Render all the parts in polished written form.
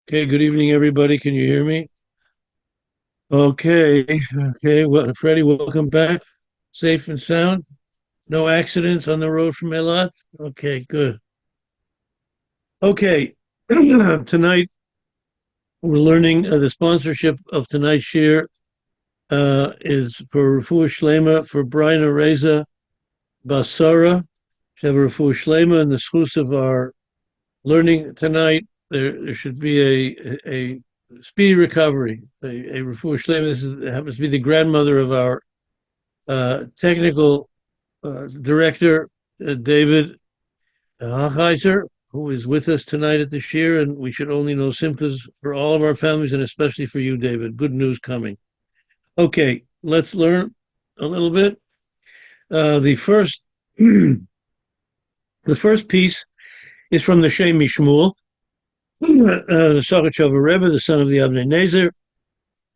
Okay, good evening, everybody. Can you hear me? Okay, okay. Well, Freddie, welcome back. Safe and sound. No accidents on the road from Eilat. Okay, good. Okay, tonight we're learning the sponsorship of tonight's shir is for Refuah Shlema for Brian Areza Basara. Have a Refuah Shlema in the schus of our learning tonight. There should be a speedy recovery, a refuah shlema. Happens to be the grandmother of our technical director, David Hochheiser, who is with us tonight at the shir, and we should only know simchas for all of our families, and especially for you, David. Good news coming. Okay, let's learn a little bit. The first, the first piece is from the Shem Mishmuel, the Sochachover Rebbe, the son of the Avnei Nezer,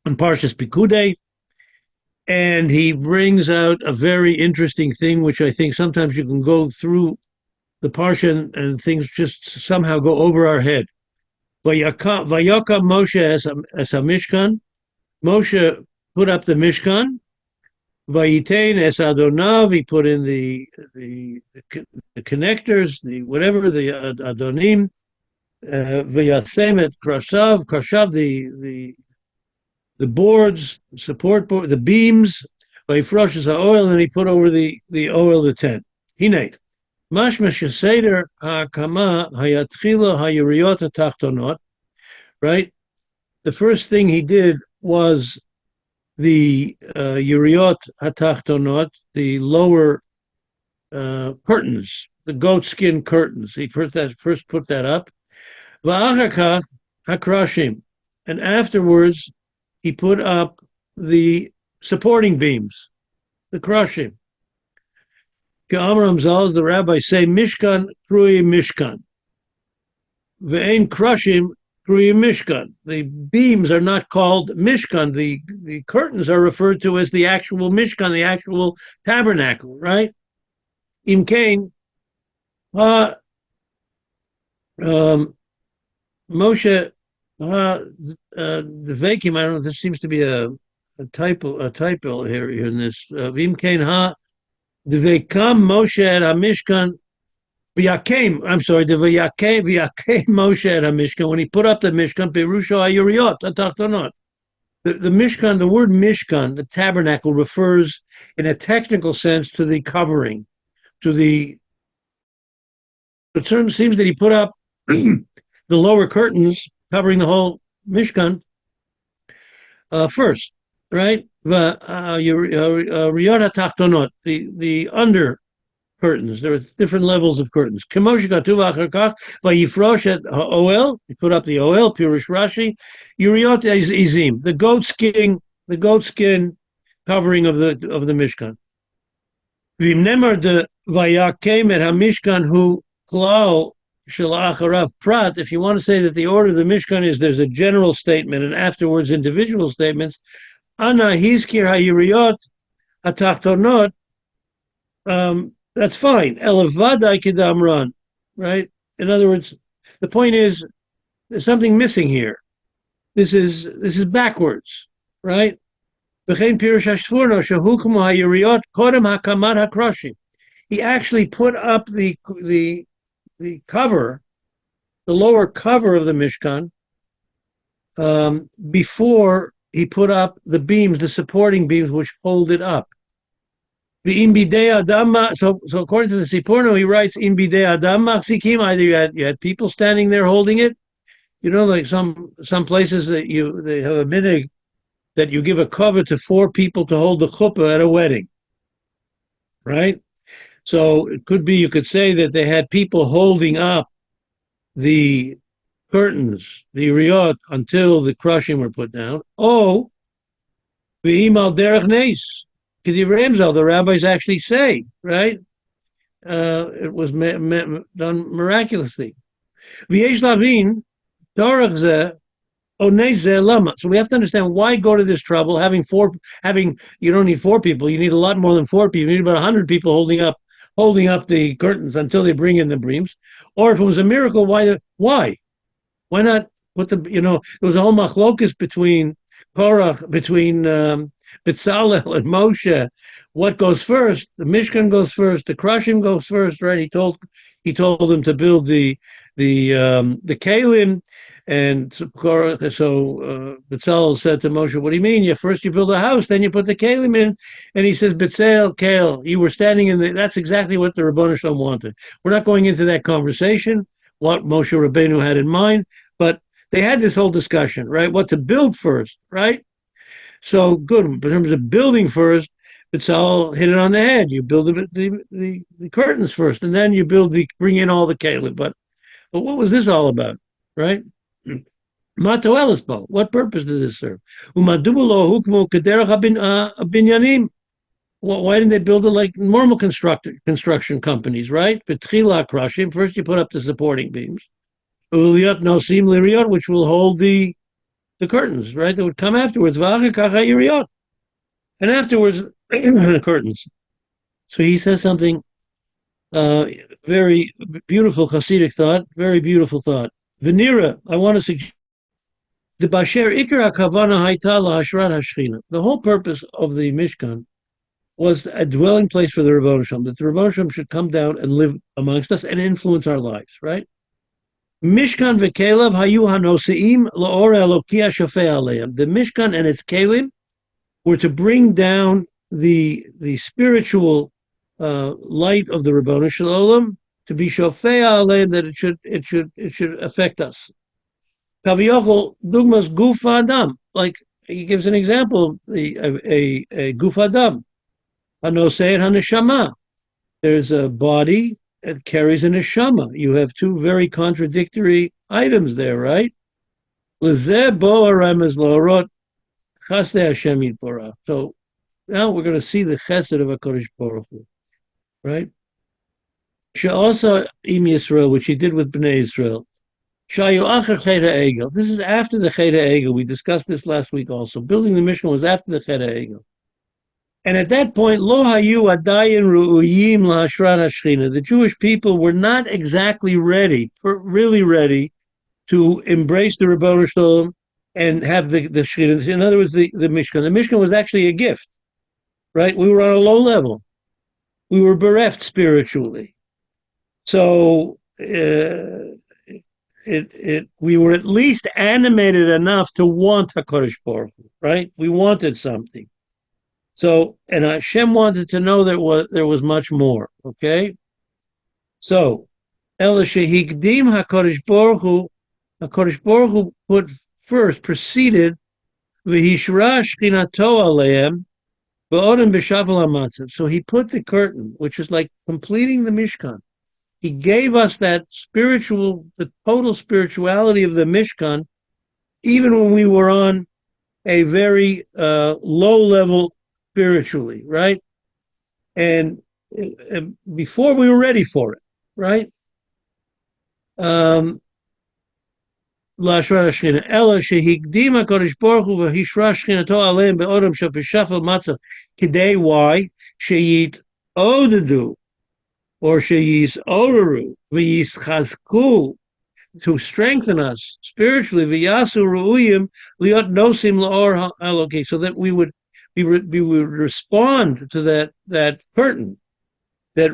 on Parshas Pekudei, and he brings out a very interesting thing, which I think sometimes you can go through the Parsha and things just somehow go over our head. Vayaka Moshe as a Mishkan. Moshe put up the Mishkan. Vayitain es Adonav. He put in the connectors, the whatever the Adonim. Vayasemet Krashav, the boards, support board, the beams, Vayifroshes oil, and he put over the oil, the tent. Hineit. Mashma Sheseder HaKama Hayatchila Hayuriot HaTachtonot. Right? The first thing he did was the Yuriot HaTachtonot, the lower curtains, the goatskin curtains. He first put that up. Va'achakach hakrashim, and afterwards he put up the supporting beams, the krashim. K'amar Zal, the rabbis say, Mishkan krui Mishkan, ve'ein krashim krui Mishkan. The beams are not called Mishkan. The curtains are referred to as the actual Mishkan, the actual tabernacle, right? Imkain, Moshe, the vacuum. I don't know. This seems to be a typo here in this. Vimkein ha the vekam Moshe at Hamishkan. V'yakem. I'm sorry. The v'yakem Moshe at Hamishkan when he put up the Mishkan. Perusha hayuriot atachtonot. The Mishkan, the word Mishkan, the tabernacle, refers in a technical sense to the covering, to the. It seems that he put up the lower curtains covering the whole Mishkan first, right? The under curtains. There are different levels of curtains. He put up the oil, Pirush Rashi, Yuriot Izim, the goatskin covering of the Mishkan. V'imnemar de vayakem et hamishkan hu klal. Prat, if you want to say that the order of the Mishkan is there's a general statement and afterwards individual statements, Ana Hizkir Hayiriot Atachtonot, that's fine. Elavadai Kedamran, right? In other words, the point is there's something missing here. This is backwards, right? He actually put up the cover, the lower cover of the Mishkan, before he put up the beams, the supporting beams which hold it up. So according to the Siporno, he writes, either you had people standing there holding it, like some places that they have a minhag that you give a cover to 4 people to hold the chuppah at a wedding, right? So it could be, you could say that they had people holding up the curtains, the riyot, until the crushing were put down. Oh, v'imal derech neis, the rabbis actually say, right? It was done miraculously. V'yesh lavin, TORAH zeh, onezeh lama. So we have to understand why go to this trouble, having you don't need 4 people, you need a lot more than 4 people, you need about 100 people holding up the curtains until they bring in the beams. Or if it was a miracle, why not There was a whole machlokus between TORAH, between Bezalel and Moshe. What goes first? The Mishkan goes first. The Krushim goes first, right? He told them to build the Kalim, and so Bezalel said to Moshe, "What do you mean? You build a house, then you put the Kalim in." And he says, "Bezalel, Kale, you were standing in the." That's exactly what the Rebbeinu Shalom wanted. We're not going into that conversation, what Moshe Rabbeinu had in mind, but they had this whole discussion, right? What to build first, right? So good. In terms of building first, Bezalel hit it on the head. You build the curtains first, and then you bring in all the kalim. But what was this all about, right? Mato Elisbo. What purpose did this serve? Umadubulo hukmu kederach binyanim. Why didn't they build it like normal construction companies, right? Betchila Krushim. First, you put up the supporting beams. Uliyot nosim liriyot, which will hold the curtains, right? That would come afterwards. And afterwards, the curtains. So he says something very beautiful Hasidic thought, very beautiful thought. Venira, I want to suggest the Basher Ikra Kavana Haitala Hashrat Hashchina. The whole purpose of the Mishkan was a dwelling place for the Rebbeinu Shalom, that the Rebbeinu Shalom should come down and live amongst us and influence our lives, right? Mishkan v'kelev hayu hanoseim la'or elokia shofei aleim. The Mishkan and its kelim were to bring down the spiritual light of the Rebbeinu Shalom to be shofei aleim, that it should affect us. Kaviyachol dugmas guf adam, like he gives an example, a guf adam, hanosei haneshama. There's a body. It carries an neshama. You have two very contradictory items there, right? So now we're going to see the chesed of HaKadosh Baruch Hu, right? She'asa im Yisrael, which he did with Bnei Yisrael. Shayu acher Chet HaEgel. This is after the Chet HaEgel. We discussed this last week also. Building the Mishkan was after the Chet HaEgel. And at that point, lo hayu adayin ru'uyim lahashrat hashchina. The Jewish people were not exactly really ready to embrace the Rebbeinu Shalom and have the Shechina. In other words, the Mishkan. The Mishkan was actually a gift, right? We were on a low level. We were bereft spiritually. So we were at least animated enough to want HaKadosh Baruch Hu, right? We wanted something. So, and Hashem wanted to know that there was much more, okay? So, Ela shehikdim HaKadosh Baruch Hu preceded v'hishra shchinato aleim v'odem b'shafal hamatzav. So he put the curtain, which is like completing the Mishkan. He gave us the total spirituality of the Mishkan, even when we were on a very low level spiritually, right? And before we were ready for it, right? L'ashra shchina ela shehikdim HaKadosh Baruch Hu v'hishra shchinato aleim be'odam shapeshafel matzav kidei why sheyit odedu or sheyis oderu v'yischazku, to strengthen us spiritually v'yasu ru'uyim liot nosim la'or ha'elokei, so that we would respond to that curtain that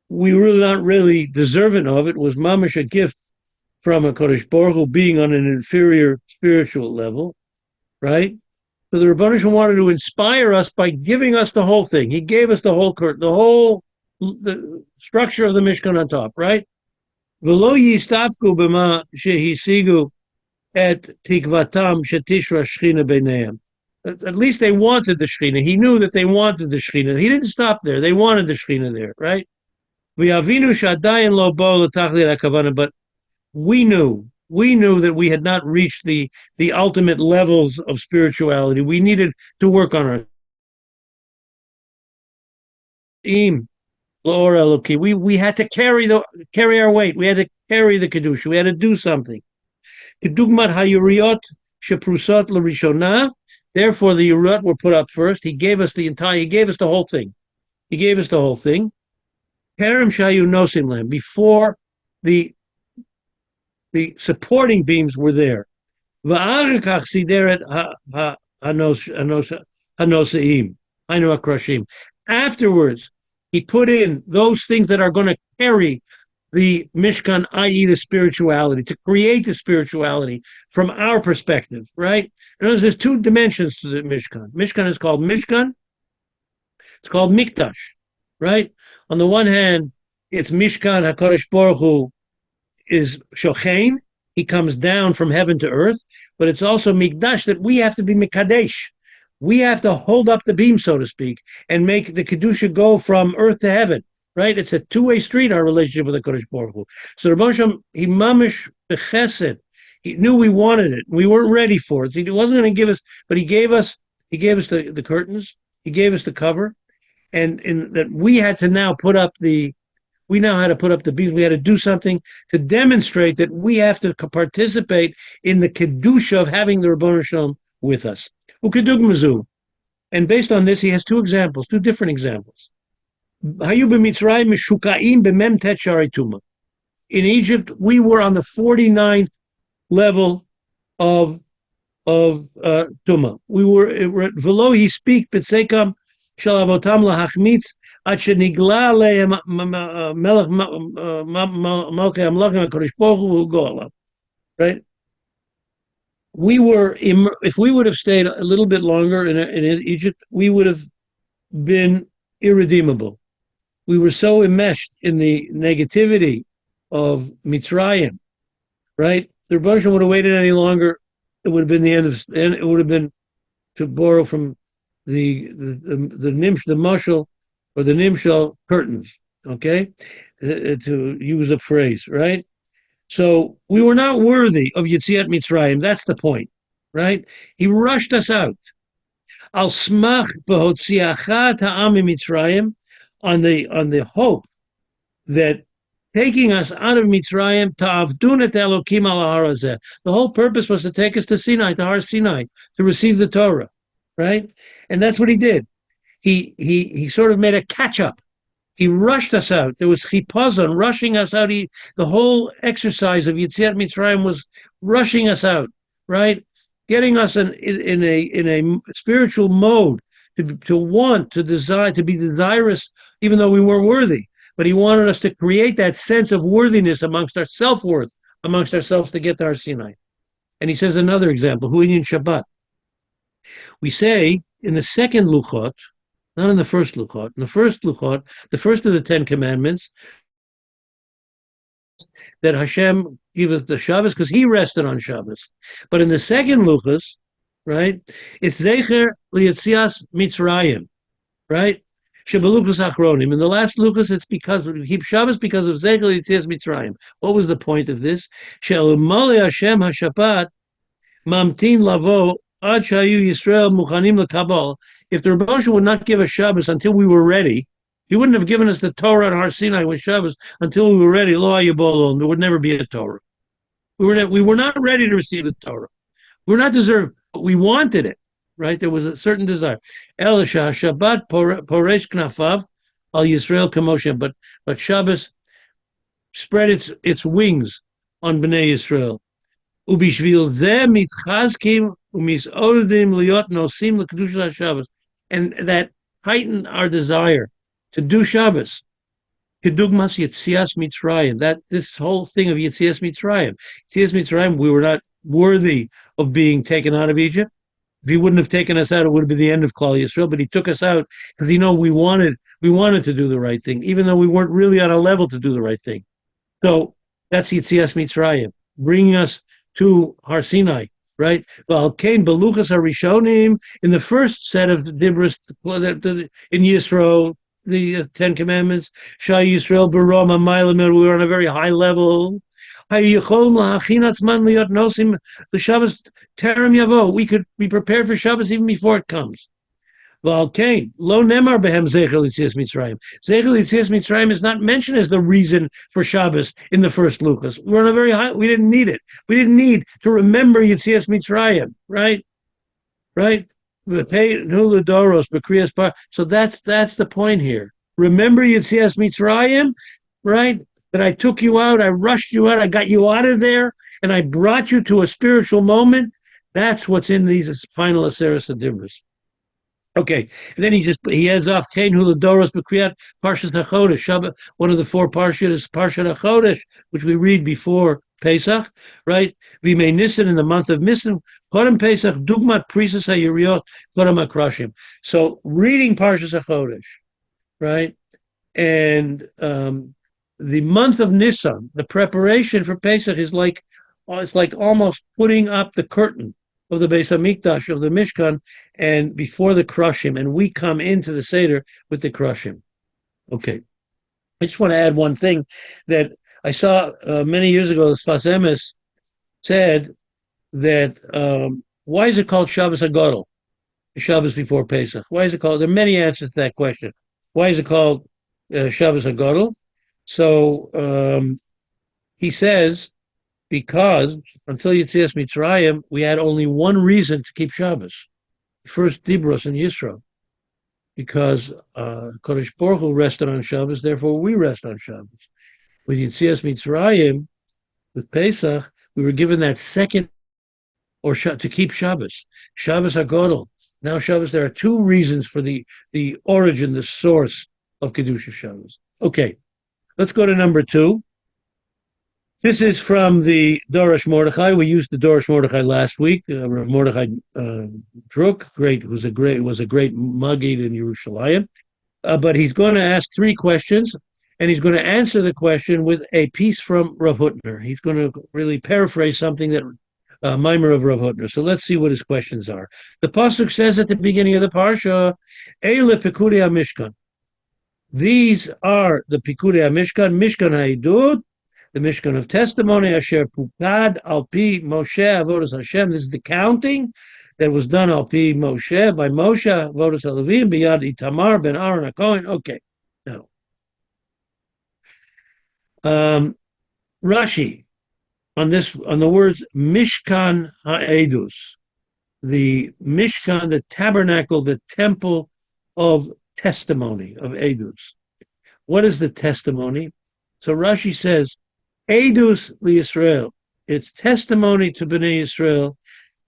we were not really deserving of. It was mamash, a gift from HaKadosh Baruch Hu, being on an inferior spiritual level, right? So the Rebbeinu Shalom wanted to inspire us by giving us the whole thing. He gave us the whole curtain, the structure of the Mishkan on top, right? V'lo yistapku b'ma shehisigu et tikvatam shetishra shchina b'neihem. At least they wanted the Shekhinah. He knew that they wanted the Shekhinah. He didn't stop there. They wanted the Shekhinah there, right? But we knew that we had not reached the ultimate levels of spirituality. We needed to work on our we had to carry our weight. We had to carry the Kedusha. We had to do something. Therefore, the Yerut were put up first. He gave us the whole thing. Perem shayu nosim lehem, before the the supporting beams were there. Afterwards, he put in those things that are going to carry the Mishkan, i.e., the spirituality, to create the spirituality from our perspective, right? In other words, there's two dimensions to the Mishkan. Mishkan is called Mishkan. It's called Mikdash, right? On the one hand, it's Mishkan, HaKadosh Baruch Hu is Shochein. He comes down from heaven to earth, but it's also Mikdash that we have to be Mikadesh. We have to hold up the beam, so to speak, and make the Kedusha go from earth to heaven, right? It's a two-way street, our relationship with the Kodesh Baruch Hu. So Rabbi Shem, he mamish b'chesed. He knew we wanted it. We weren't ready for it. He wasn't going to give us, but he gave us the curtains. He gave us the cover, and that we had to now put up the we now had to put up the beams. We had to do something to demonstrate that we have to participate in the kedusha of having the Ribono Shel Olam with us. And based on this, he has two different examples. In Egypt, we were on the 49th level of Tuma. We were velo he speak b'tsekam shel avotam lahachmitz ad shenigla alehem melech malchei hamlachim HaKadosh Baruch Hu go alav. Right? We were, if we would have stayed a little bit longer in Egypt, we would have been irredeemable. We were so enmeshed in the negativity of Mitzrayim, right? The Rebbe would have waited any longer. It would have been the end of. It would have been, to borrow from the mashal or the nimshal curtains. Okay, to use a phrase, right? So we were not worthy of Yetziat Mitzrayim. That's the point, right? He rushed us out. Al smach b'hotziacha ta'am Mitzrayim, on the hope that taking us out of Mitzrayim, ta'avdun et Elokim al har hazeh. The whole purpose was to take us to Sinai, to Har Sinai, to receive the Torah, right? And that's what he did. He sort of made a catch up. He rushed us out. There was chipazon, rushing us out. The whole exercise of Yetziat Mitzrayim was rushing us out, right? Getting us in a spiritual mode to want, to desire, to be desirous, even though we weren't worthy. But he wanted us to create that sense of worthiness amongst our self-worth, amongst ourselves, to get to Har Sinai. And he says another example, Hu'inyan Shabbat. We say in the second Luchot, not in the first Luchot. In the first Luchot, the first of the 10 Commandments, that Hashem gave us the Shabbos because he rested on Shabbos. But in the second Luchos, right, it's Zecher Lietzias Mitzrayim, right? Shebeluchos Achronim. In the last Luchos, it's because we keep Shabbos because of Zecher Lietzias Mitzrayim. What was the point of this? She'elumale Hashem HaShabbat mamtin lavo ad shayu Yisrael muchanim lekabal. If the Rebbe would not give us Shabbos until we were ready, he wouldn't have given us the Torah at Har Sinai with Shabbos until we were ready. Lo hayabol, there would never be a Torah. We were not ready to receive the Torah. We were not deserved, but we wanted it, right? There was a certain desire. El Shabbat poresh knafav al Yisrael kamoshe, but Shabbos spread its wings on Bnei Yisrael. Ubishvil zeh mitchazkim umisodim liot nosim lekdusha Shabbos, and that heightened our desire to do Shabbos. Kedugmas Yetzias Mitzrayim. That this whole thing of Yetzias Mitzrayim, we were not worthy of being taken out of Egypt. If he wouldn't have taken us out, it would have been the end of Klal Yisrael. But he took us out because he knew we wanted to do the right thing, even though we weren't really on a level to do the right thing. So that's Yetzias Mitzrayim, bringing us to Har Sinai, right? V'alkein beluchas harishonim, in the first set of dibros in Yisro, the 10 Commandments, Shai Yisrael Baroma Mailamir, we were on a very high level. The Shabbos Terem Yavo, we could be prepared for Shabbos even before it comes. V'alkein lo nemar behem Zecher L'Yetzias Mitzrayim. Zecher L'Yetzias Mitzrayim is not mentioned as the reason for Shabbos in the first Luchos. We're on a very high. We didn't need it. We didn't need to remember Yetzias Mitzrayim, right? Right. So that's the point here. Remember Yetzias Mitzrayim, right? That I took you out, I rushed you out, I got you out of there, and I brought you to a spiritual moment. That's what's in these final Aseres Hadibros. Okay, and then he heads off. Kain Huladoros B'Kriyat Parshat HaChodesh. Shabbat. One of the four Parshat is Parshat HaChodesh, which we read before Pesach, right? We may Nisan in the month of Nisan. Kodem Pesach Dugmat Prisus HaYiriot Kodem HaKrashim. So reading Parshat HaChodesh, right? And the month of Nisan, the preparation for Pesach is like it's like almost putting up the curtain of the Beis Hamikdash, of the Mishkan, and before the Krushim, and we come into the Seder with the Krushim. Okay. I just want to add one thing that I saw many years ago. The Sfas Emes said that why is it called Shabbos HaGadol, Shabbos before Pesach? Why is it called? There are many answers to that question. Why is it called Shabbos HaGadol? So he says, because until Yetzias Mitzrayim, we had only one reason to keep Shabbos. First, Dibros and Yisro. Because Kodesh Baruch Hu rested on Shabbos, therefore we rest on Shabbos. With Yetzias Mitzrayim, with Pesach, we were given that second, or to keep Shabbos. Shabbos HaGadol. Now Shabbos, there are two reasons for the origin, the source of Kedusha Shabbos. Okay, let's go to number 2. This is from the Dorosh Mordechai. We used the Dorosh Mordechai last week. Rav Mordechai Druk, was a great Maggid in Yerushalayim. But he's going to ask 3 questions, and he's going to answer the question with a piece from Rav Hutner. He's going to really paraphrase something that Maimer of Rav Hutner. So let's see what his questions are. The pasuk says at the beginning of the parsha, Eile Pekudei HaMishkan. These are the Pekudei HaMishkan, Mishkan HaEdut, the Mishkan of Testimony, Asher Pukad Al Pi Moshe Avodas Hashem. This is the counting that was done Al Pi Moshe, by Moshe Avodas HaLevim, Biyad Itamar Ben Aaron HaKohen. Okay, now Rashi on the words Mishkan HaEdus, the Mishkan, the tabernacle, the temple of testimony, of Edus. What is the testimony? So Rashi says, Edus liYisrael, it's testimony to Bnei Yisrael,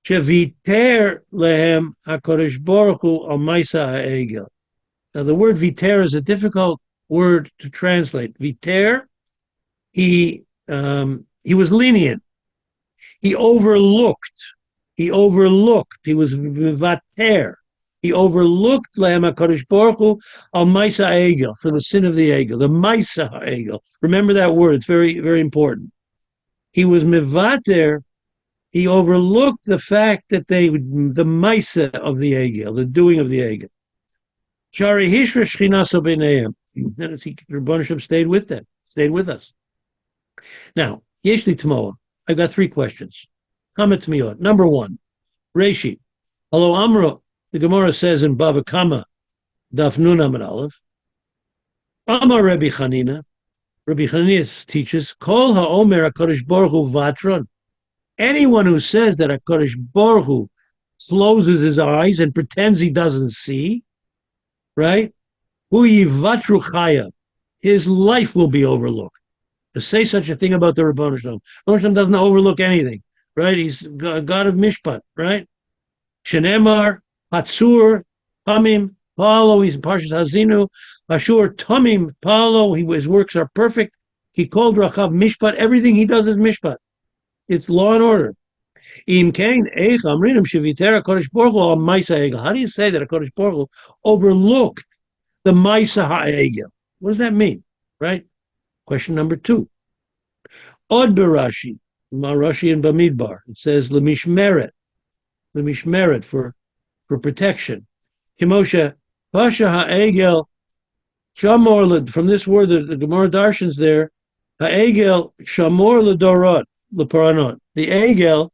Sheviter lehem HaKadosh Baruch Hu al Maisa HaEgel. Now the word viter is a difficult word to translate. Viter, he was lenient. He overlooked. He was vivater. He overlooked lehem HaKadosh Baruch Hu al Maisa HaEgel, for the sin of the Egel, the Maisa HaEgel. Remember that word; it's very, very important. He was mivater. He overlooked the fact that the Maisa of the Egel, the doing of the Egel. Shari Hishra Shchinaso B'neihem. Rebbeinu Shem stayed with them, stayed with us. Now, Yeshli Tmoa. I've got 3 questions. Comment to me. Number 1, Reishi. Hello, Amro. The Gemara says in Bava Kama, Daf Nun Amud Aleph, Amar Rabbi Chanina. Rabbi Chanina teaches, Kol ha'omer HaKadosh Baruch Hu vatron. Anyone who says that HaKadosh Baruch Hu closes his eyes and pretends he doesn't see, right? Hu yivatru chaya. His life will be overlooked. To say such a thing about the Rebbeinu Shalom. Rebbeinu Shalom doesn't overlook anything, right? He's God of Mishpat, right? Shenemar, Hatsur, Tamim, Palo, he's Parshat Hazinu, Ashur, Tamim, Palo, his works are perfect. He called Rachav Mishpat, everything he does is Mishpat. It's law and order. How do you say that HaKadosh Baruch Hu overlooked the Maisa HaEgel? What does that mean, right? Question number 2. Od Berashi, Rashi and Bamidbar, it says Lemishmeret for protection. Kimosha Pasha HaEgel Shamor, from this word the Gemara Darshans there, HaEgel Shamor LeDorot LeParanot. The Egel,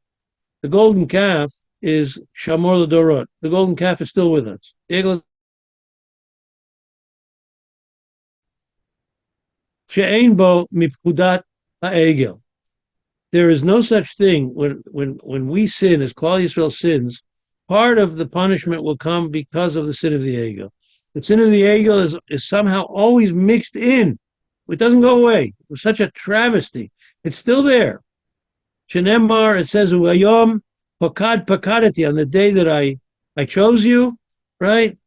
the golden calf, is Shamor LeDorot. The golden calf is still with us. The Egel She'ein bo mipkudat ha'egel. There is no such thing when we sin, as Klal Yisrael sins, part of the punishment will come because of the sin of the Egel. The sin of the Egel is somehow always mixed in. It doesn't go away. It was such a travesty. It's still there. Shenemar, it says, Uyayom Pakad Pakadati, on the day that I chose you, right?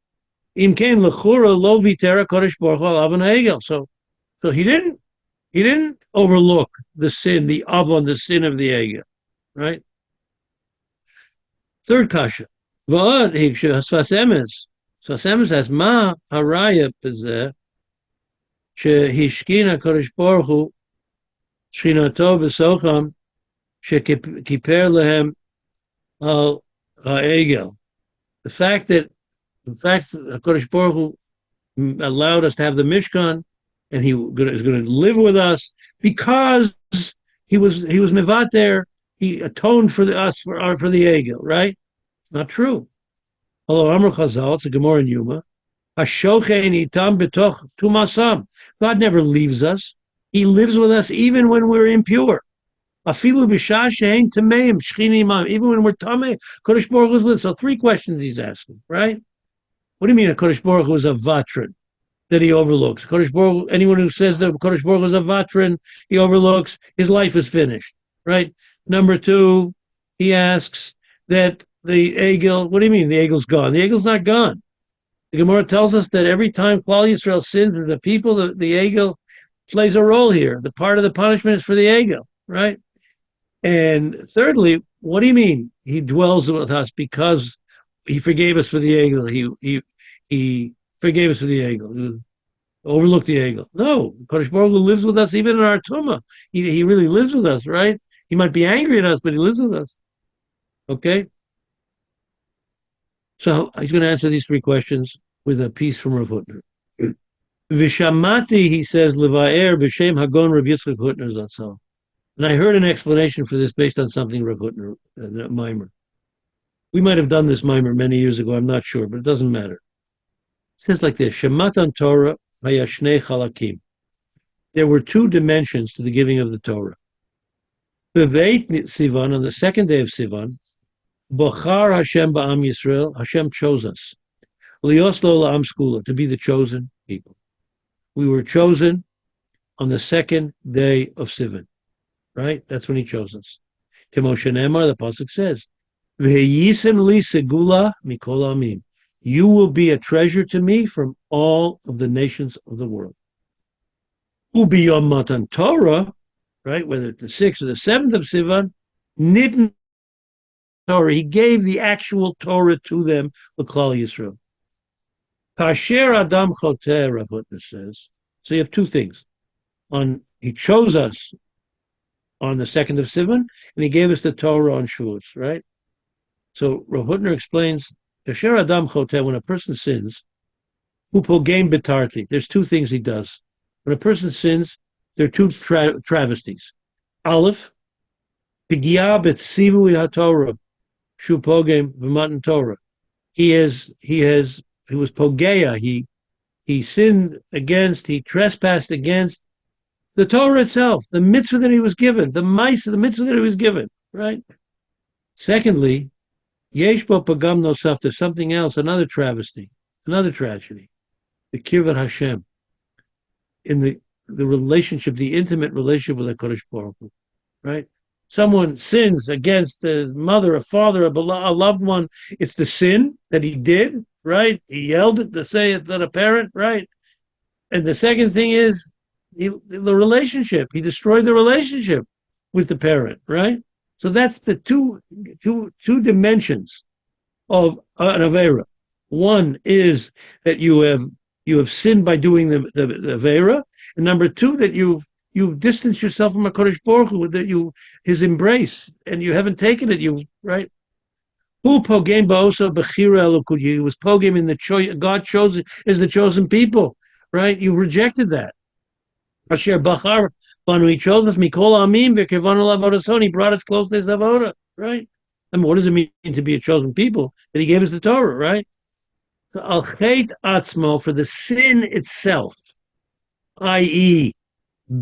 Imkain Lechura Lo Vitera Kodesh Baruch Hu Avon Hegel. So he didn't overlook the sin, the avon, the sin of the Hegel, right? Third kasha. Va'ad Sfas Emes. Sfas Emes has Ma Haraya Pezeh Shehishkina Kodesh Baruch Hu Shchinato B'Socham Shekiper Lehem Al Ha'egel. The fact that Kodesh Baruch Hu allowed us to have the Mishkan, and he is going to live with us because he was mevater. He atoned for us for the Egel, right? It's not true. Hello, Amr Chazal. It's a Gemara in Yuma. Hashochein itam betoch tumasam. God never leaves us. He lives with us even when we're impure. Afilu b'shah she'ein tameim shchinim. Even when we're tamei, Kodesh Baruch Hu is with us. So 3 questions he's asking, right? What do you mean a Kodesh Baruch Hu is a vatran that he overlooks? Kodesh Baruch, anyone who says that Kodesh Baruch Hu is a vatran, he overlooks, his life is finished, right? Number 2, he asks that the Egel, what do you mean the Egel's gone? The Egel's not gone. The Gemara tells us that every time OUisrael sins as a people, the Egel plays a role here. The part of the punishment is for the Egel, right? And thirdly, what do you mean he dwells with us because he forgave us for the Egel? He forgave us for the Egel. He overlooked the Egel. No, Kodesh Baruch Hu lives with us even in our tumah. He really lives with us, right? He might be angry at us, but he lives with us. Okay? So he's going to answer these 3 questions with a piece from Rav Hutner. Vishamati, he says, Levaer b'shem Hagon Rav Yitzchak Hutner Zatzal. And I heard an explanation for this based on something Rav Hutner, mimer. We might have done this mimer many years ago, I'm not sure, but it doesn't matter. It says like this, Shematan Torah hayashnei chalakim. There were 2 dimensions to the giving of the Torah. Beveit Sivan, on the 2nd day of Sivan, Bochar Hashem ba'am Yisrael, Hashem chose us. Lios lo la'am skula, to be the chosen people. We were chosen on the 2nd day of Sivan, right? That's when he chose us. Kemoshe Ne'emar, the pasuk says, V'heyisen li segula mikol amim. You will be a treasure to me from all of the nations of the world. Ubiyom matan Torah, right? Whether it's the 6th or the 7th of Sivan, nidn Torah. He gave the actual Torah to them, the Klal Yisrael. Kasher Adam Choteh, Rav Hutner says. So you have 2 things. He chose us on the 2nd of Sivan, and he gave us the Torah on Shavuos, right? So Rav Hutner explains, Kasher Adam Choteh, when a person sins, hu pogem betarti. There's 2 things he does. When a person sins, there are 2 travesties. Aleph, Pigya betzivui haTorah, shu pogem b'matan Torah. He was pogeya. He sinned against, he trespassed against the Torah itself, the mitzvah that he was given, the mitzvah that he was given, right? Secondly, yesh bo pagam nosaf, there's something else, another travesty, another tragedy, the kirvat Hashem, in the relationship, the intimate relationship with HaKadosh Baruch Hu, right? Someone sins against a mother, a father, a loved one. It's the sin that he did, right? He yelled it to say it to a parent, right? And the second thing is the relationship. He destroyed the relationship with the parent, right? So that's the two dimensions of an avera. One is that you have sinned by doing the avera, and number 2, that you've distanced yourself from HaKadosh Baruch Hu, that his embrace, and you haven't taken it, right? Who pogem ba'osa b'chira elokud? He was pogem in the choice. God chose as the chosen people, right? You've rejected that. Asher bachar banu, he chose us mikol amim v'kevanu lavodason. He brought us close to his avoda, right? I mean, what does it mean to be a chosen people? That he gave us the Torah, right? Al chet atzmo, for the sin itself, i.e.,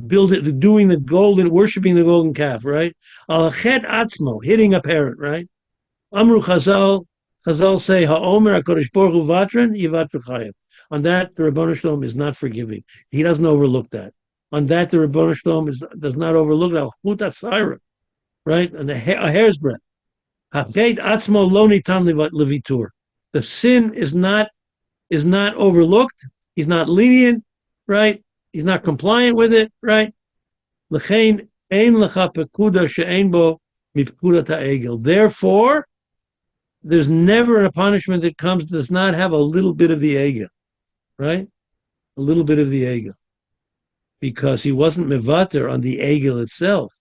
doing the golden, worshiping the golden calf, right? Al chet atzmo, hitting a parent, right? Amru Chazal say, Ha'omer HaKadosh Baruch Hu vatran, yivatru chayav. On that, the Rebbeinu Shalom is not forgiving. He doesn't overlook that. On that, the Rebbeinu Shalom does not overlook that. Huta Saira. right? And a hair's breadth. Hafed atzmo lo nitan levitur. The sin is not overlooked. He's not lenient, right? He's not compliant with it, right? L'chein ein lecha pekuda she'ein bo mipkudat ha'egel. Therefore, there's never a punishment that does not have a little bit of the egel, right? A little bit of the egel, because he wasn't mevater on the egel itself.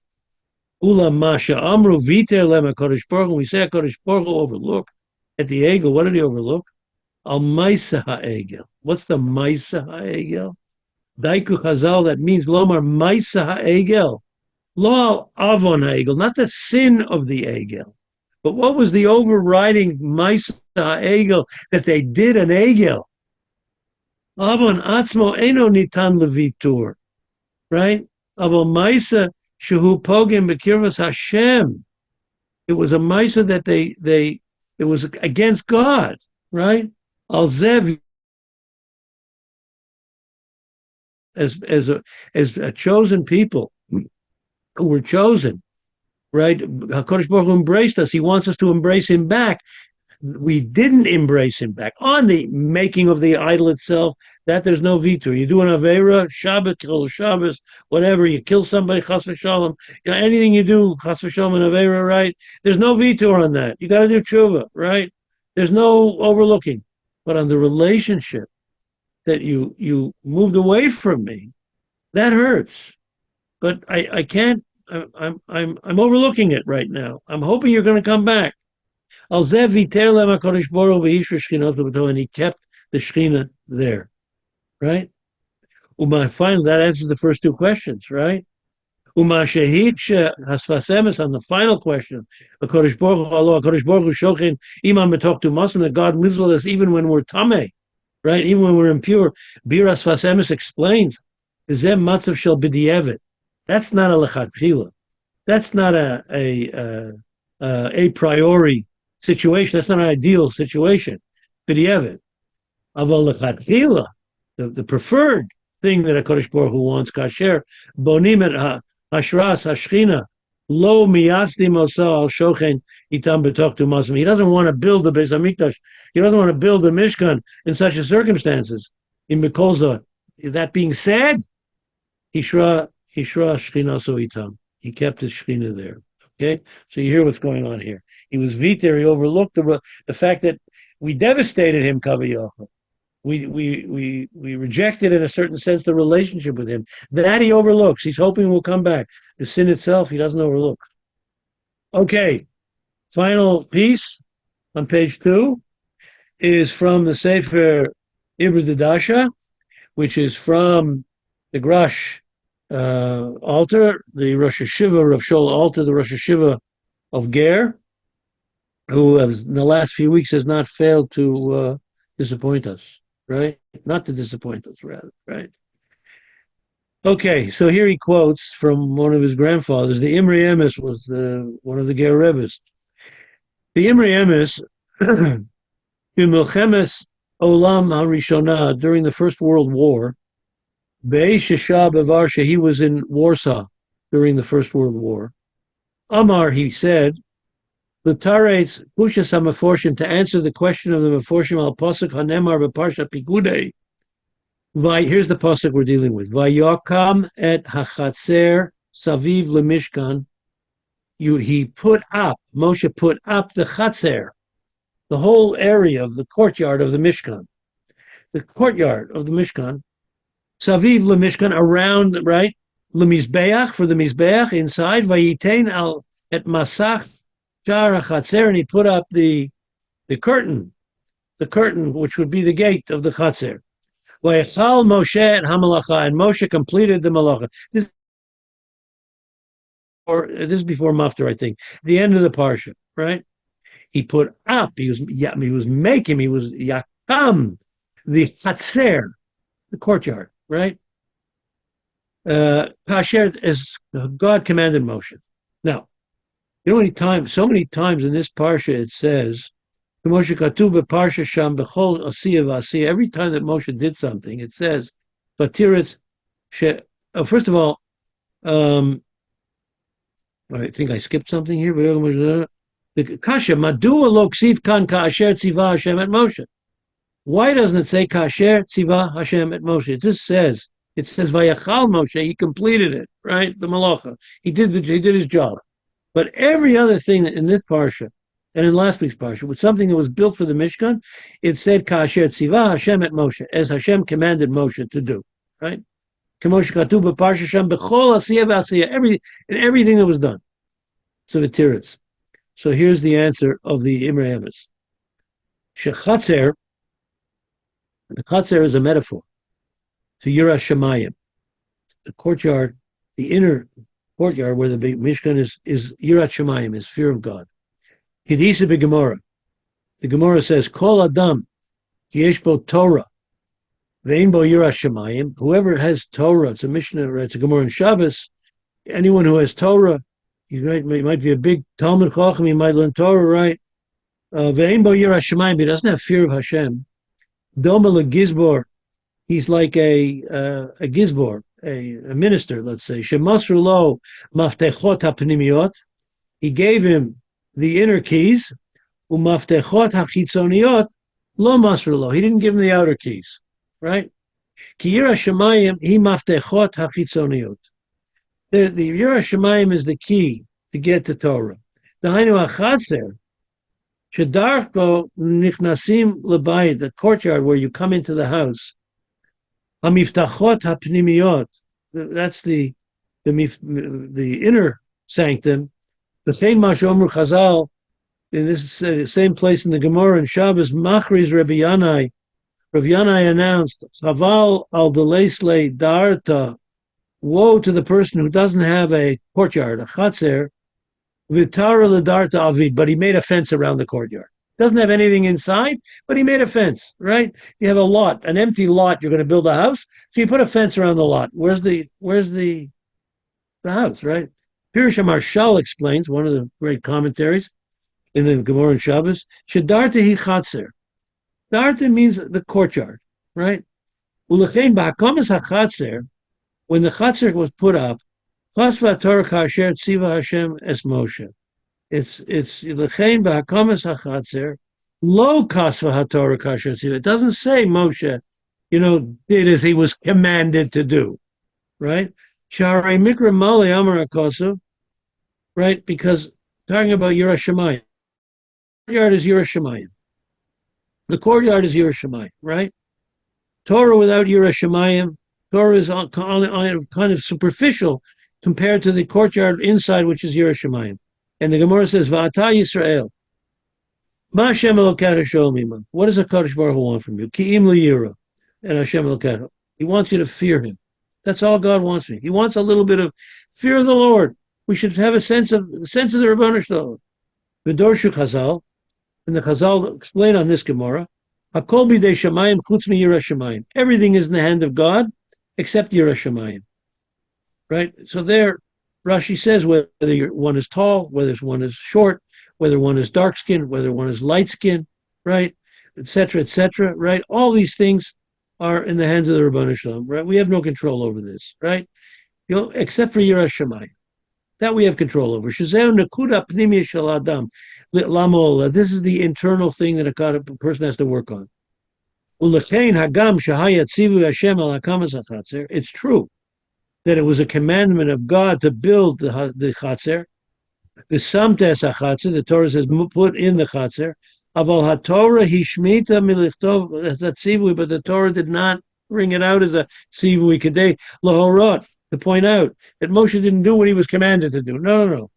Ula masha amru viter lema kodesh baruch. When we say kodesh baruch overlook at the egel, what did he overlook? Al maisa ha'egel. What's the maisa ha'egel? Daiku Chazal, that means lomar maisa ha'egel. Lo al avon ha'egel, not the sin of the egel. But what was the overriding maisa ha'egel that they did an egel? Avon atzmo eno nitan levitur, right? Avon maisa shehu pogim bekirvas Hashem. It was a maisa that it was against God, right? Al zev, as a chosen people who were chosen, right? HaKadosh Baruch Hu embraced us. He wants us to embrace him back. We didn't embrace him back. On the making of the idol itself, that there's no vitor. You do an Aveira, Shabbat, Chil Shabbos, whatever, you kill somebody, Chas v'Shalom, anything you do, Chas v'Shalom and Aveira, right? There's no vitor on that. You got to do tshuva, right? There's no overlooking. But on the relationship that you moved away from me, that hurts. But I can't. I'm overlooking it right now. I'm hoping you're going to come back. And he kept the Shechina there, right? Finally, that answers the first two questions, right? On the final question, that God lives with us even when we're tameh, right? Even when we're impure. Biras Fasemis explains, that's not a lechatchila. That's not a priori situation. That's not an ideal situation. B'di'evet. Aval lechatchila, the preferred thing that HaKadosh Baruch Hu wants, kasher bonim et hashras hashchina lo miyasdim osa al shochen itam betoch tu masim. He doesn't want to build the Beis Hamikdash. He doesn't want to build the Mishkan in such circumstances. In Bekolza, that being said, Hishra Shechina so itam. He kept his Shechina there. Okay, so you hear what's going on here. He was viter. He overlooked the fact that we devastated him, Kaviyachal. We rejected, in a certain sense, the relationship with him. That he overlooks. He's hoping we'll come back. The sin itself, he doesn't overlook. Okay, final piece on page 2 is from the Sefer Ibr Dadasha, which is from the Grash Alter, the Rosh Hashiva of Shol Alter, the Rosh Hashiva of Ger, who in the last few weeks has not failed to disappoint us, right? Not to disappoint us, rather, right? Okay, so here he quotes from one of his grandfathers. The Imri Emes was one of the Ger Rebbes. The Imri Emes, in Milchemes Olam HaRishonah, during the First World War, Be'eshah Bavarsha, he was in Warsaw during the First World War. Amar, he said, L'taretz Pushas HaMeforshim, to answer the question of the Meforshim al Pasuk Hanemar Parshat Pekudei. Here's the pasuk we're dealing with. Vayakam et hachatzer saviv lemishkan. Moshe put up the chatzer, the whole area of the courtyard of the Mishkan. The courtyard of the Mishkan, saviv lemishkan, around, right? Lemizbeach, for the mizbeach inside. Vayitein al et masach shar hachatzer, and he put up the curtain, which would be the gate of the chatzer. Vayachal Moshe and Hamalacha, and Moshe completed the malacha. This is before Maftar, I think. The end of the parsha, right? He put up. He was yakam, the chatzer, the courtyard, right? Kasher, as God commanded Moshe. Now, so many times in this parsha it says, Moshe Katuba Parsha Sham Bechol Asiya Vasiya. Every time that Moshe did something, it says, Batiritz. First of all, I think I skipped something here. The kasha madua lo ksiv kan ka'asher tziva Hashem et Moshe. Why doesn't it say kasher tziva Hashem et Moshe? It says vayachal Moshe. He completed it, right? The malacha. He did his job. But every other thing in this parsha and in last week's parsha was something that was built for the Mishkan. It said kasher tziva Hashem et Moshe, as Hashem commanded Moshe to do, right? Everything that was done. So the Tiritz. So here's the answer of the Imre Emes. Shechatzer, the Chatzer is a metaphor to Yiras Shamayim. The courtyard, the inner courtyard where the big Mishkan is Yiras Shamayim, is fear of God. Hidisa b'Gemara. The Gemara says, Kol Adam, yesh bo Torah, ve'in bo Yiras Shamayim. Whoever has Torah, it's a Mishnah, it's a Gemara in Shabbos. Anyone who has Torah, he might be a big Talmud Chacham, he might learn Torah, right? Ve'in bo Yiras Shamayim, but he doesn't have fear of Hashem. Doma leGizbor, he's like a Gizbor, a minister, let's say. Shemasru lo maftechot hapnimiyot. He gave him the inner keys. Umaftechot hachitzoniot lo masru lo. He didn't give him the outer keys, right? Ki Yiras Shamayim hi maftechot hachitzoniot. The Yiras Shamayim is the key to get to Torah. Dahainu achatzer. Shedarko nichnasim lebayit, the courtyard where you come into the house. Hamiftachot hapnimiyot, that's the inner sanctum. The same mashomru Chazal, in this same place in the Gemara in Shabbos, Machriz Rabbi Yanai. Rabbi Yanai announced, Chaval al deleisle darta, woe to the person who doesn't have a courtyard, a chatzer. Vitara ledarta avid, but he made a fence around the courtyard. Doesn't have anything inside, but he made a fence, right? You have a lot, an empty lot. You're going to build a house, so you put a fence around the lot. Where's the house, right? Pirush Marshal explains, one of the great commentaries in the Gemara and Shabbos, Shedarta hi chatzer. Darta means the courtyard, right? Ulechein ba'akamas hachatzer, when the chatzer was put up, Chasva Torah kasher tziva Hashem es Moshe. It's lechein ba'akamas hachatzer lo kasva haTorah kasher tziva. It doesn't say Moshe, did as he was commanded to do, right? Sharei mikra mali amar hakosu, right? Because talking about Yiras Shamayim, the courtyard is Yiras Shamayim. The courtyard is Yiras Shamayim, right? Torah without Yiras Shamayim, Torah is kind of superficial compared to the courtyard inside, which is Yiras Shamayim. And the Gemara says, Va'ata Yisrael, Ma Hashem Elokecha shol mima. What does HaKadosh Baruch Hu want from you? Ki'im liyira. And Hashem Elokecha. He wants you to fear him. That's all God wants me. He wants a little bit of fear of the Lord. We should have a sense of the Rebbeinu Shalom. V'dorshu Chazal, and the Chazal explain on this Gemara, Hakol b'dei Shamayim chutz mi Yiras Shamayim. Everything is in the hand of God except Yiras Shamayim. Right? So there, Rashi says whether one is tall, whether one is short, whether one is dark-skinned, whether one is light-skinned, right? Etc., right? All these things are in the hands of the Rebbeinu Shalom, right? We have no control over this, right? Except for Yiras Shamayim. That we have control over. Shezeu nekuda pnimiyah shel adam lamola. This is the internal thing that a person has to work on. Ulechein hagam shahayat tzivu Hashem al hakamas hachatzer. It's true that it was a commandment of God to build the chatzer. The samtes hachatzer, the Torah says, put in the chatzer. Aval haTorah hishmita milichtov tzivui, but the Torah did not bring it out as a tzivui kedei lahorot, to point out that Moshe didn't do what he was commanded to do. No.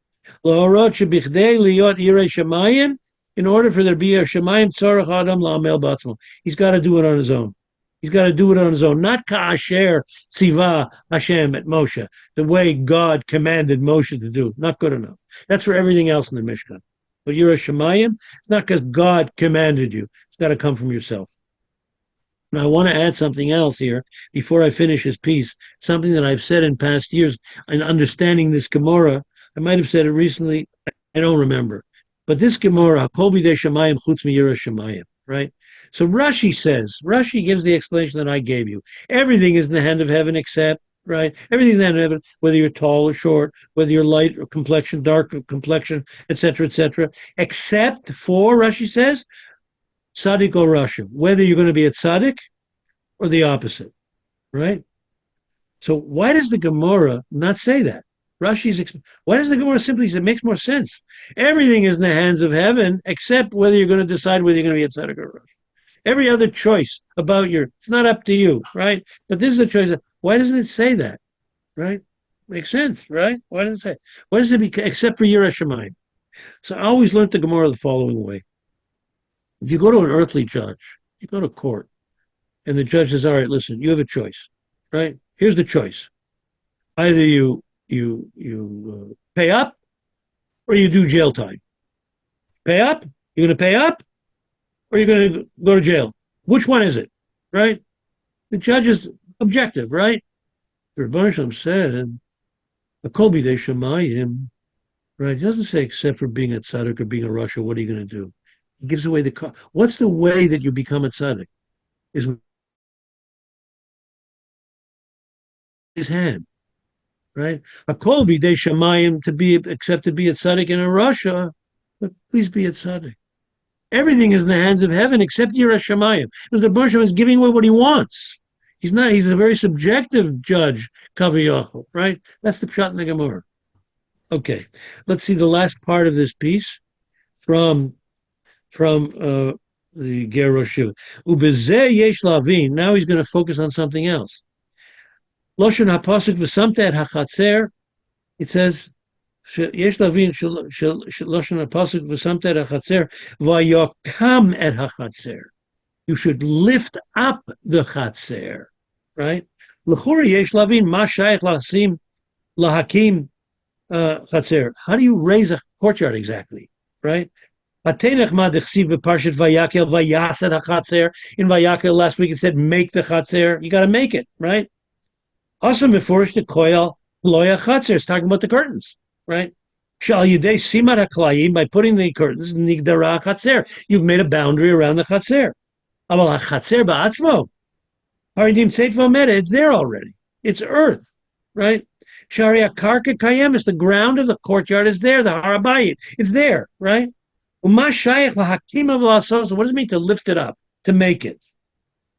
Lahorot shebichdei liyot yirei shamayim. In order for there to be a shamayim tzarach adam la'amel batzmo, he's got to do it on his own. He's got to do it on his own, not ka'asher tziva Hashem at Moshe, the way God commanded Moshe to do. Not good enough. That's for everything else in the Mishkan. But you're a Shemayim, it's not because God commanded you. It's got to come from yourself. Now, I want to add something else here before I finish this piece, something that I've said in past years in understanding this Gemara. I might have said it recently. I don't remember. But this Gemara, Kol b'dei Shamayim chutz mi Yiras Shamayim, right? So Rashi gives the explanation that I gave you. Everything is in the hand of heaven except right? Everything's in the hand of heaven, whether you're tall or short, whether you're light or complexion, dark or complexion, etc., except for, Rashi says, tzaddik or rasha, whether you're going to be a tzaddik or the opposite, right? So why does the Gemara not say that? Why does the Gemara simply say it makes more sense? Everything is in the hands of heaven, except whether you're going to decide whether you're going to be a tzaddik or rasha. Every other choice about it's not up to you, right? But this is a choice. Why doesn't it say that, right? Makes sense, right? Why does it say? Why does it be except for Yirah Shamayim? So I always learned the Gemara the following way. If you go to an earthly judge, you go to court, and the judge says, all right, listen, you have a choice, right? Here's the choice. Either you pay up or you do jail time. Pay up? You're going to pay up? Or you're going to go to jail? Which one is it, right? The judge is objective, right? The Rebbeinu Shalom said, Pekudei Shemayim, right? He doesn't say except for being a tzaddik or being a rasha, what are you going to do? He gives away the what's the way that you become a tzaddik? Is his hand, right? Pekudei Shemayim to be except to be a tzaddik and a rasha, but please be a tzaddik. Everything is in the hands of heaven except Yirah Shamayim. Because the Baruch is giving away what he wants. He's a very subjective judge, Kaviyachol, right? That's the Pshat in the Gemara. Okay, let's see the last part of this piece from the Ger Rosh Yeshiva. Ubezeh yesh lavin. Now he's going to focus on something else. Loshen hapasuk v'samte et hachatzer. It says, יש להבין שלושן הפסוק ושמת את החצר ויקם את החצר. You should lift up the חצר, right? לכאורה יש להבין מה שייך להקים חצר. How do you raise a courtyard exactly, right? התנך מה דכסיב בפרשת ויקל ויעש את החצר. In ויקל last week it said make the חצר. You got to make it, right? Also מפורש דקויל loya chatzir. It's talking about the curtains, right? Shal yidei simat haklayim, by putting the curtains, nigdara chatzir. You've made a boundary around the chatzir. Aval hachatzir ba'atzmo. Haridim tzeit meta. It's there already. It's earth, right? Shari akarka kayemis. The ground of the courtyard is there. The harabayit. It's there, right? Uma shayach lahakim avlasos. What does it mean to lift it up, to make it?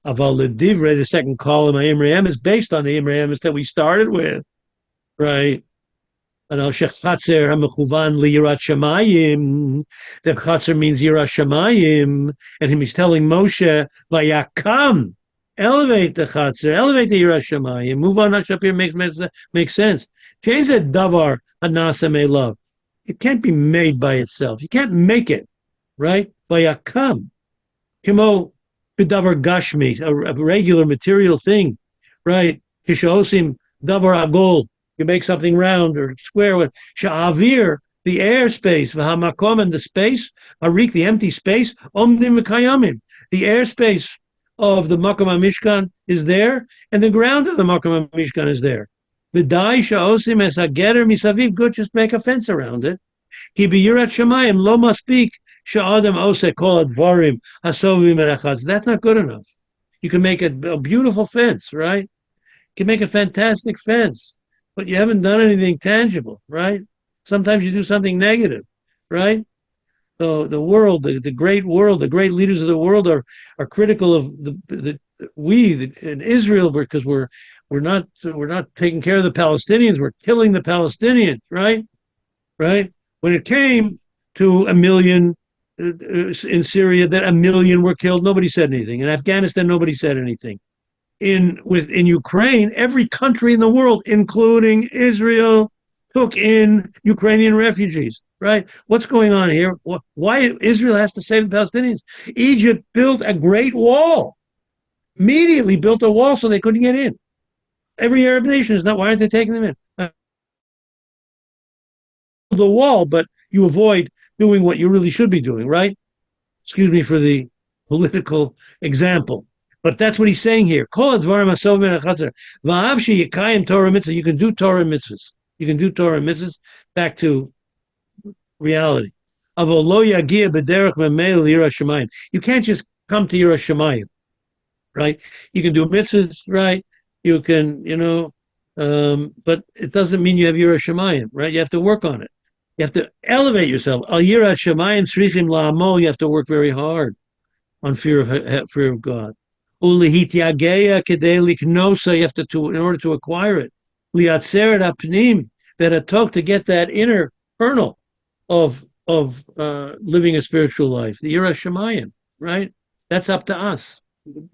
Aval ledivre, the second column of Imreim, is based on the Imreim that we started with. Right. And al shechatzer hamechuvan liyirat shamayim. That chatzer means yirat shamayim, and he's telling Moshe, "Vayakam, elevate the chatzer, elevate the yirat shamayim." Move on up here makes sense. Change that davar hanasa may love. It can't be made by itself. You can't make it, right? Vayakam, kimo davar gashmi, a regular material thing, right? Kishosim davar agol. You make something round or square with sha'avir, the airspace, v'hamakom, and the space, harik, the empty space, omdim v'kayamim. The airspace of the makom hamishkan is there, and the ground of the makom hamishkan is there. V'dai sha'osim es hagerer misaviv. Good, just make a fence around it. Ki b'yirat shamayim lo maspik sha'adam ose kol advarim hasovim erachatz. That's not good enough. You can make a beautiful fence, right? You can make a fantastic fence. But you haven't done anything tangible, right? Sometimes you do something negative, right? So the world, the great world, the great leaders of the world are critical of we in Israel because we're not taking care of the Palestinians. We're killing the Palestinians, right? Right? When it came to 1 million in Syria, that 1 million were killed, nobody said anything. In Afghanistan, nobody said anything. In Ukraine, every country in the world, including Israel, took in Ukrainian refugees, right? What's going on here? Why Israel has to save the Palestinians? Egypt built a great wall, immediately built a wall so they couldn't get in. Every Arab nation is not, why aren't they taking them in? The wall, but you avoid doing what you really should be doing, right? Excuse me for the political example. But that's what he's saying here. You can do Torah mitzvahs. You can do Torah mitzvahs. Back to reality. You can't just come to Yirah Shamayim, right? You can do mitzvahs, right? You can, But it doesn't mean you have Yirah Shamayim, right? You have to work on it. You have to elevate yourself. Al Yirah Shamayim Tzrichim La'amol. You have to work very hard on fear of God. Ulihityageya kedei liknosa. You have to in order to acquire it. Liatzeret apnim veratok, to get that inner kernel of living a spiritual life. The Yirah Shamayim, right? That's up to us.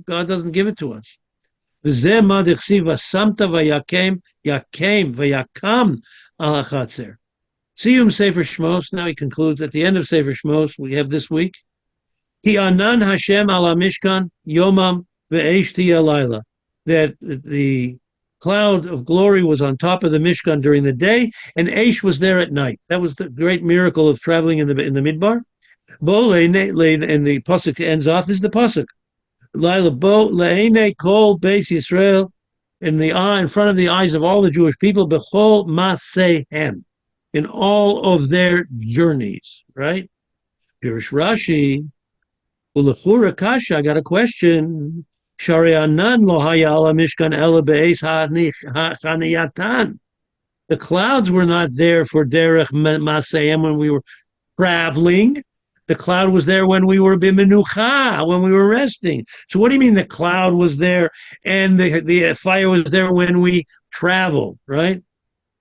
God doesn't give it to us. Siyum Sefer Shmos. Now he concludes at the end of Sefer Shmos. We have this week. Ki anan Hashem ala Mishkan yomam ve'esh layla. That the cloud of glory was on top of the Mishkan during the day, and Eish was there at night. That was the great miracle of traveling in the Midbar. And the pasuk ends off. This is the pasuk. Laila bo le'ene kol beis Yisrael, in front of the eyes of all the Jewish people, bechol masehem, in all of their journeys. Right? Pirush Rashi, ulechura kasha. I got a question. Shari anan lo haya ala mishkan ela beis chaniyatan. The clouds were not there for derech masehem when we were traveling. The cloud was there when we were b'menucha, when we were resting. So what do you mean the cloud was there and the fire was there when we traveled, right?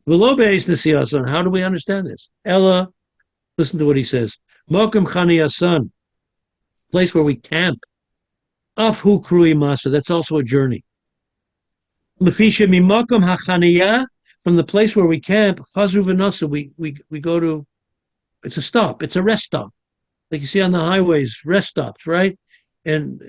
V'lo beis nesiyasan. How do we understand this? Ella, listen to what he says. Mokum chaniyasan, place where we camp. Afhu krui masa, that's also a journey. Lefisha mimakum hachaniya, from the place where we camp, chazru v'nasa, we go to, it's a stop, it's a rest stop. Like you see on the highways, rest stops, right? And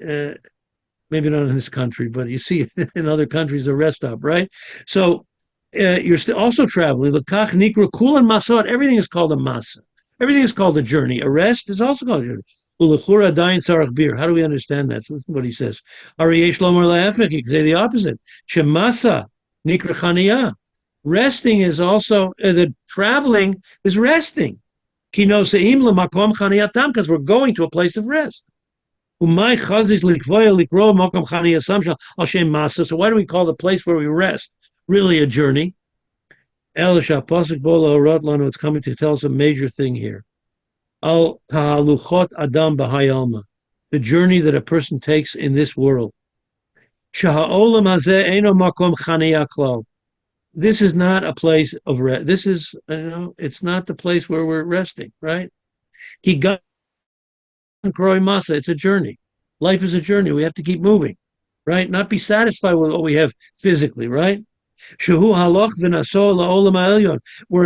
maybe not in this country, but you see in other countries a rest stop, right? So you're also traveling. L'kach nikra kulan masot. Everything is called a masa. Everything is called a journey. A rest is also called a journey. Ulechura dayin sarach bir. How do we understand that? So listen to what he says. Ariyesh lomar la'efek. You can say the opposite. Shemasa nikra chaniyah. Resting is also, the traveling is resting. Because we're going to a place of rest. So why do we call the place where we rest really a journey? It's coming to tell us a major thing here. The journey that a person takes in this world. This is not a place of rest. This is, it's not the place where we're resting, right? It's a journey. Life is a journey. We have to keep moving, right? Not be satisfied with what we have physically, right? We're on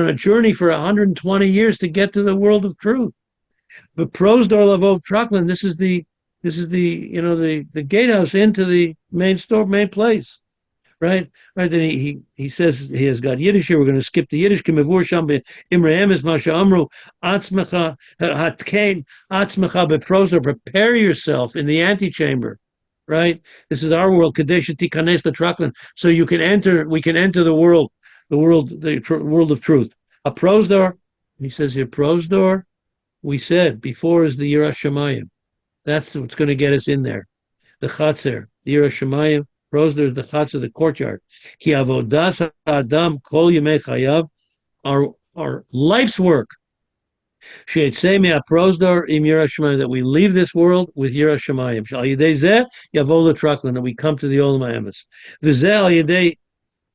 a journey for 120 years to get to the world of truth. But prosdor lavov traklin, this is the gatehouse into the main place. Right. Then he says he has got Yiddish here. We're going to skip the Yiddish. Prepare yourself in the antechamber. Right. This is our world. So we can enter the world of truth. A prosdor. He says here, prosdor. We said before is the Yirah Shamayim. That's what's going to get us in there. The Chatzer, the Yirah Shamayim. Prosdor is the chatz of the courtyard. Ki avodas adam kol yemei chayav, our life's work. She'etzei me'a prosdor im Yirah Shamayim, that we leave this world with Yirah Shamayim. Shal yedei zeh yavo letraklin, that we come to the olam ha'emes. V'zeh al yedei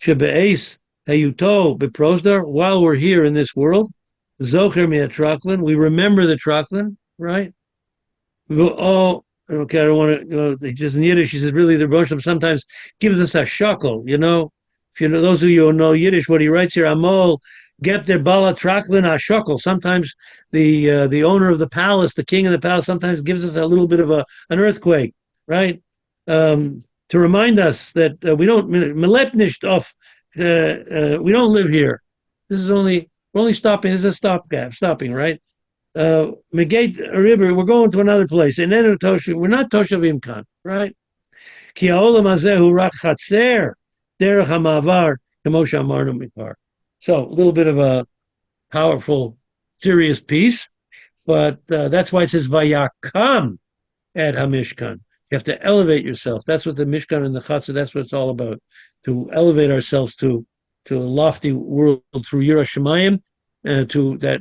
shebe'eis hayuto beprosdor, while we're here in this world. Zocher me'a traklin, we remember the traklin, right? Okay, I don't want to, just in Yiddish, he says, really, the Rosh sometimes gives us a shekel, If you know, those of you who know Yiddish, what he writes here, Amol, get their bala traklin a shekel. Sometimes the owner of the palace, the king of the palace, sometimes gives us a little bit of an earthquake, right? To remind us that we don't, we don't live here. We're only stopping, this is a stopping, right? Megate river, we're going to another place. And then we're not Toshavim Khan, right? Ki ha'olam hazehu rak chatzer derech ha'mavar kamo she'amarnu mipar. So a little bit of a powerful, serious piece, but that's why it says vayakam at hamishkan. You have to elevate yourself. That's what the Mishkan and the Chatzah, that's what it's all about. To elevate ourselves to to a lofty world through Yirah Shamayim. To that,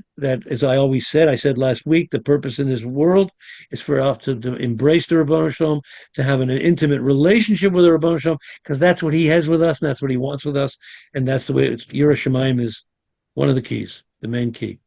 as I always said, I said last week, the purpose in this world is for us to embrace the Ribbono Shel Olam, to have an intimate relationship with the Ribbono Shel Olam, because that's what He has with us, and that's what He wants with us, and that's the way Yirah Shamayim is one of the keys, the main key.